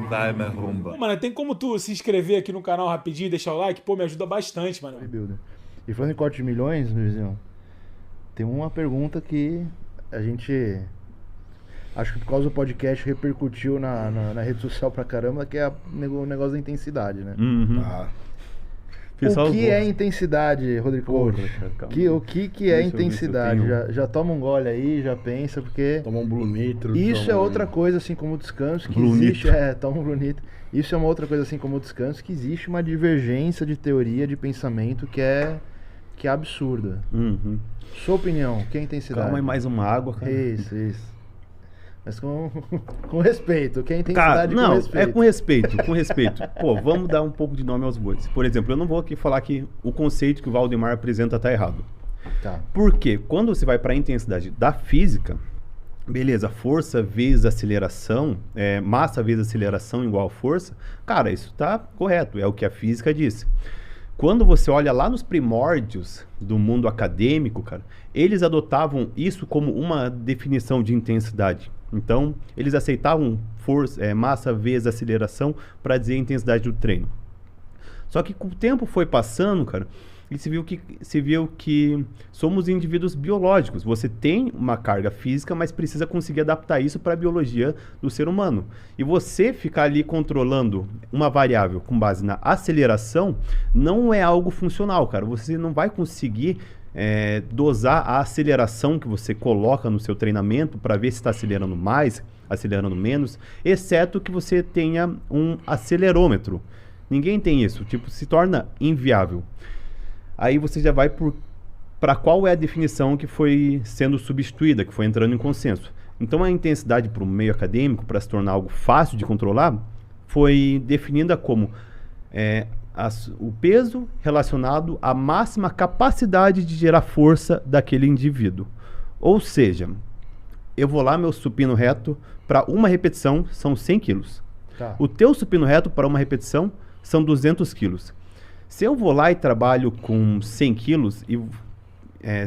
Vai, marromba. Mano, tem como tu se inscrever aqui no canal rapidinho e deixar o like? Pô, me ajuda bastante, mano. Bodybuilder. E falando em corte de milhões, Luizinho, tem uma pergunta que a gente... Acho que por causa do podcast repercutiu na rede social pra caramba, que é o negócio da intensidade, né? Uhum. O que é intensidade, Rodrigo? O que é intensidade? Já toma um gole aí, já pensa, porque... Toma um Blue Nitro. Isso é outra coisa, assim como o descanso, que Blue existe... Toma um Blue Nitro. Isso é uma outra coisa, assim como o descanso, que existe uma divergência de teoria, de pensamento que é absurda. Uhum. Sua opinião, o que é intensidade? Calma aí, mais uma água, cara. Isso. Mas com respeito, o que é Cara, intensidade não, com respeito? é com respeito. Pô, vamos dar um pouco de nome aos bois. Por exemplo, eu não vou aqui falar que o conceito que o Valdemar apresenta tá errado. Tá. Porque quando você vai para a intensidade da física, beleza, força vezes aceleração, massa vezes aceleração igual força, cara, isso tá correto, é o que a física diz. Quando você olha lá nos primórdios do mundo acadêmico, cara, eles adotavam isso como uma definição de intensidade. Então, eles aceitavam força, massa vezes aceleração para dizer a intensidade do treino. Só que com o tempo foi passando, cara, e se viu que somos indivíduos biológicos. Você tem uma carga física, mas precisa conseguir adaptar isso para a biologia do ser humano. E você ficar ali controlando uma variável com base na aceleração não é algo funcional, cara. Você não vai conseguir dosar a aceleração que você coloca no seu treinamento para ver se está acelerando mais, acelerando menos, exceto que você tenha um acelerômetro. Ninguém tem isso, tipo, se torna inviável. Aí você já vai para qual é a definição que foi sendo substituída, que foi entrando em consenso. Então a intensidade para o meio acadêmico, para se tornar algo fácil de controlar, foi definida como o peso relacionado à máxima capacidade de gerar força daquele indivíduo. Ou seja, eu vou lá, meu supino reto, para uma repetição são 100 quilos. Tá. O teu supino reto para uma repetição são 200 quilos. Se eu vou lá e trabalho com 100 quilos,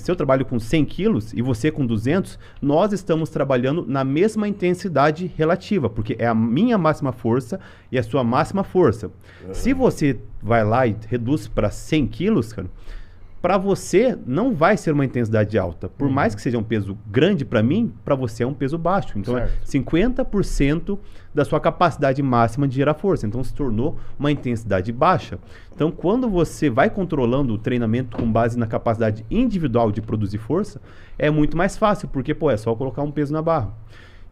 se eu trabalho com 100 quilos e você com 200, nós estamos trabalhando na mesma intensidade relativa, porque é a minha máxima força e a sua máxima força. Se você vai lá e reduz para 100 quilos, cara, para você não vai ser uma intensidade alta. Por mais que seja um peso grande para mim, para você é um peso baixo. Então certo. é 50% da sua capacidade máxima de gerar força. Então se tornou uma intensidade baixa. Então quando você vai controlando o treinamento com base na capacidade individual de produzir força, é muito mais fácil, porque é só colocar um peso na barra.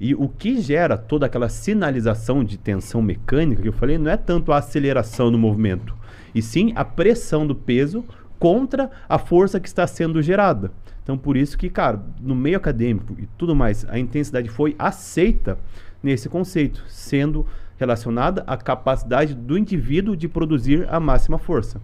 E o que gera toda aquela sinalização de tensão mecânica que eu falei, não é tanto a aceleração no movimento, e sim a pressão do peso contra a força que está sendo gerada. Então, por isso que, cara, no meio acadêmico e tudo mais, a intensidade foi aceita nesse conceito, sendo relacionada à capacidade do indivíduo de produzir a máxima força.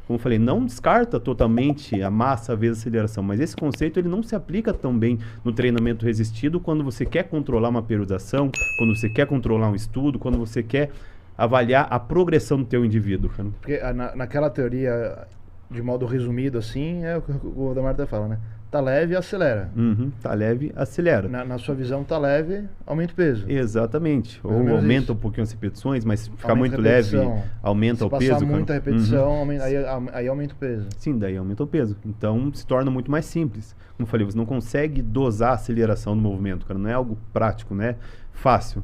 Como eu falei, não descarta totalmente a massa vezes a aceleração, mas esse conceito ele não se aplica tão bem no treinamento resistido quando você quer controlar uma periodização, quando você quer controlar um estudo, quando você quer avaliar a progressão do teu indivíduo. Cara. Porque naquela teoria, de modo resumido, assim, é o que o Valdemar até fala, né? Tá leve, acelera. Tá leve, acelera. Na sua visão, tá leve, aumenta o peso. Exatamente. Mais ou Ou menos aumenta isso. um pouquinho as repetições, mas ficar Aumenta muito a leve, repetição. aumenta o peso. Se passar cara. muita repetição, aí aumenta o peso. Sim, daí aumenta o peso. Então se torna muito mais simples. Como eu falei, você não consegue dosar a aceleração do movimento, cara. Não é algo prático, né? Fácil.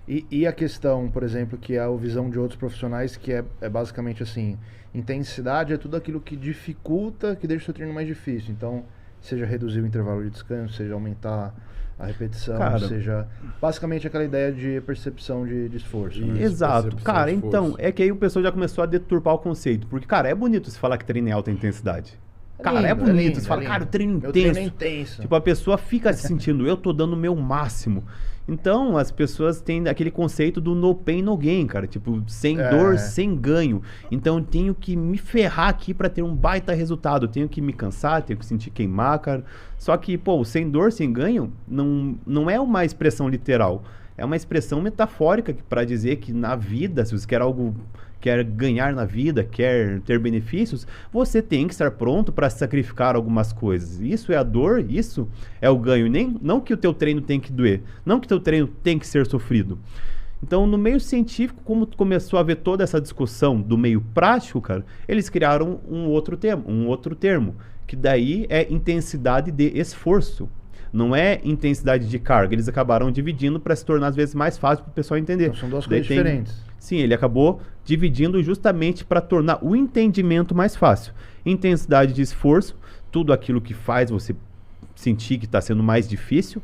E a questão, por exemplo, que é a visão de outros profissionais, que é basicamente assim, intensidade é tudo aquilo que dificulta, que deixa o seu treino mais difícil. Então, seja reduzir o intervalo de descanso, seja aumentar a repetição, Cara, seja... Basicamente aquela ideia de percepção de esforço. Né? Exato. percepção Cara, de então, esforço. é que aí o pessoal já começou a deturpar o conceito. Porque, cara, é bonito se falar que treino em alta intensidade. Cara, é lindo, bonito. lindo, Você fala, lindo. cara, o treino Meu intenso. treino é intenso. Tipo, a pessoa fica se sentindo, eu tô dando o meu máximo. Então, as pessoas têm aquele conceito do no pain, no gain, cara. Tipo, sem dor, sem ganho. Então, eu tenho que me ferrar aqui pra ter um baita resultado. Eu tenho que me cansar, tenho que sentir queimar, cara. Só que, pô, sem dor, sem ganho, não é uma expressão literal. É uma expressão metafórica para dizer que na vida, se você quer ganhar na vida, quer ter benefícios, você tem que estar pronto para sacrificar algumas coisas. Isso é a dor, isso é o ganho. Não que o teu treino tem que doer, não que o teu treino tem que ser sofrido. Então, no meio científico, como começou a ver toda essa discussão do meio prático, cara, eles criaram um outro termo, que daí é intensidade de esforço. Não é intensidade de carga. Eles acabaram dividindo para se tornar, às vezes, mais fácil para o pessoal entender. Então, são duas coisas diferentes. Sim, ele acabou dividindo justamente para tornar o entendimento mais fácil. Intensidade de esforço, tudo aquilo que faz você sentir que está sendo mais difícil,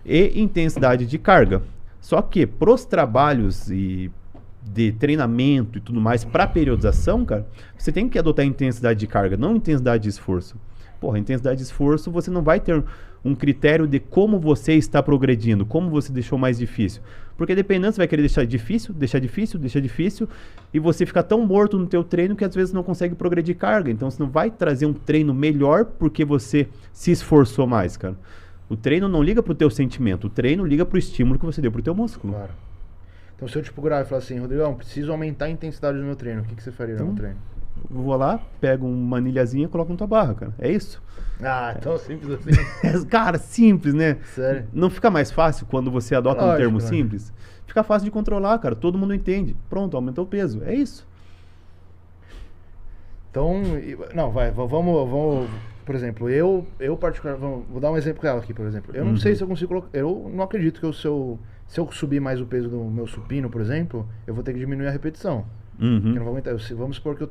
e intensidade de carga. Só que pros trabalhos de treinamento e tudo mais, para periodização, cara, você tem que adotar intensidade de carga, não intensidade de esforço. Porra, intensidade de esforço, você não vai ter um critério de como você está progredindo, como você deixou mais difícil. Porque dependendo, você vai querer deixar difícil, e você fica tão morto no teu treino que às vezes não consegue progredir carga. Então você não vai trazer um treino melhor porque você se esforçou mais, cara. O treino não liga pro teu sentimento, o treino liga pro estímulo que você deu pro teu músculo. Claro. Então se eu te procurar e falar assim, Rodrigão, preciso aumentar a intensidade do meu treino, o que você faria no meu treino? Eu vou lá, pego uma anilhazinha e coloco na tua barra, cara. É isso. Ah, tão simples assim. Cara, simples, né? Sério? Não fica mais fácil quando você adota um termo né? simples? Fica fácil de controlar, cara. Todo mundo entende. Pronto, aumentou o peso. É isso. Então, não, vamos, por exemplo, eu particular, vou dar um exemplo real aqui, por exemplo. Eu não sei se eu consigo colocar, eu não acredito que se eu subir mais o peso do meu supino, por exemplo, eu vou ter que diminuir a repetição. Eu não vou aumentar. Vamos supor que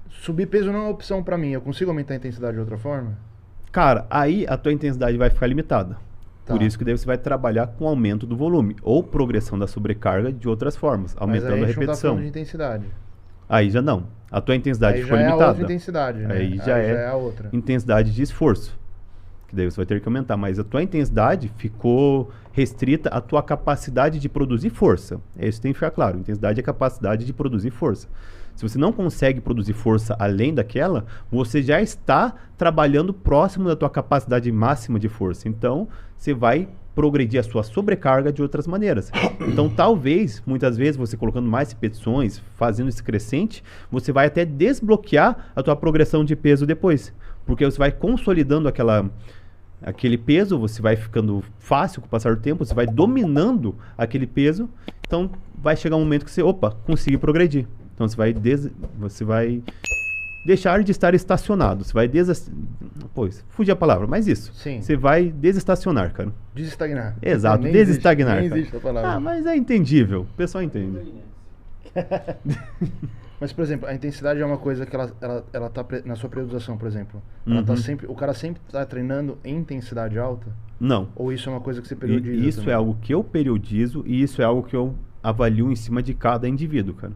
subir peso não é uma opção pra mim. Eu consigo aumentar a intensidade de outra forma? Cara, aí a tua intensidade vai ficar limitada. Tá. Por isso que daí você vai trabalhar com aumento do volume ou progressão da sobrecarga de outras formas, aumentando Mas aí a a gente não tá repetição. falando de intensidade. Aí já não. A tua intensidade Aí ficou já é a limitada. outra intensidade, né? Aí já é a outra. intensidade de esforço. Que daí você vai ter que aumentar. Mas a tua intensidade ficou restrita à tua capacidade de produzir força. Isso tem que ficar claro. Intensidade é a capacidade de produzir força. Se você não consegue produzir força além daquela, você já está trabalhando próximo da tua capacidade máxima de força. Então, você vai progredir a sua sobrecarga de outras maneiras. Então, talvez, muitas vezes, você colocando mais repetições, fazendo isso crescente, você vai até desbloquear a tua progressão de peso depois. Porque você vai consolidando aquele peso, você vai ficando fácil com o passar do tempo, você vai dominando aquele peso, então vai chegar um momento que você, consegui progredir. Então você vai deixar de estar estacionado, você vai fugir a palavra, mas isso. Sim. Você vai desestacionar, cara. Desestagnar. Exato, Nem desestagnar, existe, cara. nem existe a palavra. Mas é entendível, o pessoal entende. Mas, por exemplo, a intensidade é uma coisa que ela tá na sua periodização, por exemplo. Ela tá sempre, o cara sempre tá treinando em intensidade alta? Não. Ou isso é uma coisa que você periodiza? Isso também? é algo que eu periodizo e isso é algo que eu avalio em cima de cada indivíduo, cara.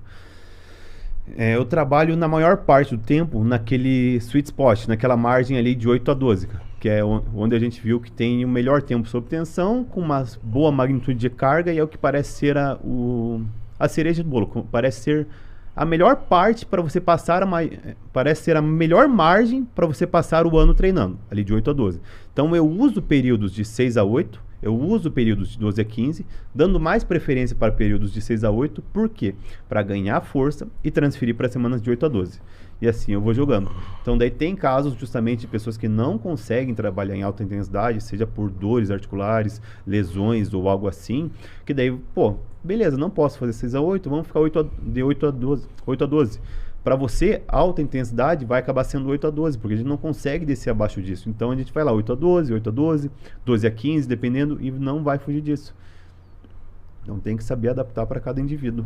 Eu trabalho na maior parte do tempo naquele sweet spot, naquela margem ali de 8 a 12, cara, que é onde a gente viu que tem o melhor tempo sob tensão, com uma boa magnitude de carga, e é o que parece ser a cereja do bolo, parece ser a melhor parte para você passar, parece ser a melhor margem para você passar o ano treinando, ali de 8 a 12. Então eu uso períodos de 6 a 8, eu uso períodos de 12 a 15, dando mais preferência para períodos de 6 a 8, por quê? Para ganhar força e transferir para semanas de 8 a 12. E assim eu vou jogando. Então daí tem casos justamente de pessoas que não conseguem trabalhar em alta intensidade, seja por dores articulares, lesões ou algo assim, que daí, beleza, não posso fazer 6 a 8, vamos ficar de 8 a 12. Para você, alta intensidade vai acabar sendo 8 a 12, porque a gente não consegue descer abaixo disso. Então a gente vai lá 8 a 12, 8 a 12, 12 a 15, dependendo, e não vai fugir disso. Então tem que saber adaptar para cada indivíduo.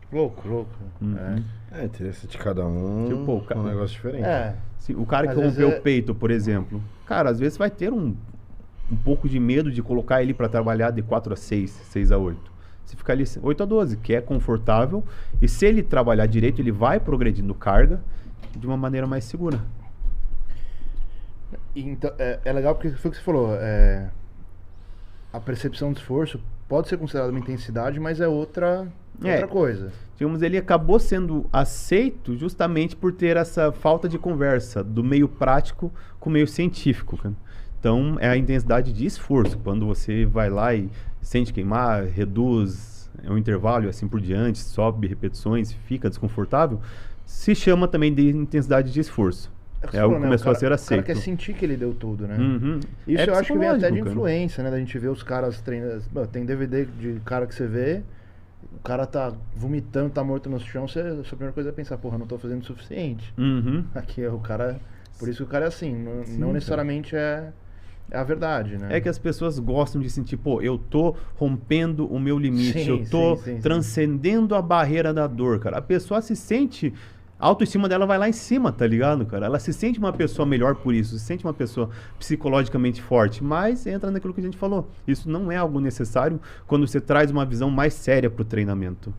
Louco. Interesse de cada um, Tipo, um negócio diferente. Sim, o cara Às que vezes rompeu o peito, por exemplo, cara, às vezes vai ter um pouco de medo de colocar ele para trabalhar de 4 a 6, 6 a 8. Se ficar ali 8 a 12, que é confortável, e se ele trabalhar direito, ele vai progredindo carga de uma maneira mais segura. Então, é legal porque foi o que você falou, a percepção de esforço pode ser considerada uma intensidade, mas é outra coisa. Digamos, ele acabou sendo aceito justamente por ter essa falta de conversa do meio prático com o meio científico, cara. Então, é a intensidade de esforço. Quando você vai lá e sente queimar, reduz o intervalo e assim por diante, sobe repetições, fica desconfortável, se chama também de intensidade de esforço. Você É algo falou, que né, começou o a ser cara aceito. quer sentir que ele deu tudo, né? Uhum. Isso É eu acho que vem até de psicológico, cara. influência, né? Da gente ver os caras treinando. Tem DVD de cara que você vê, o cara tá vomitando, tá morto no chão, a sua primeira coisa é pensar, porra, não tô fazendo o suficiente. Uhum. Aqui é o cara. Por isso que o cara é assim, não, Sim, não cara. necessariamente é a verdade, né? É que as pessoas gostam de sentir, pô, eu tô rompendo o meu limite, Sim, eu tô sim. transcendendo a barreira da dor, cara. A pessoa se sente, a autoestima dela vai lá em cima, tá ligado, cara? Ela se sente uma pessoa melhor por isso, se sente uma pessoa psicologicamente forte, mas entra naquilo que a gente falou. Isso não é algo necessário quando você traz uma visão mais séria pro treinamento.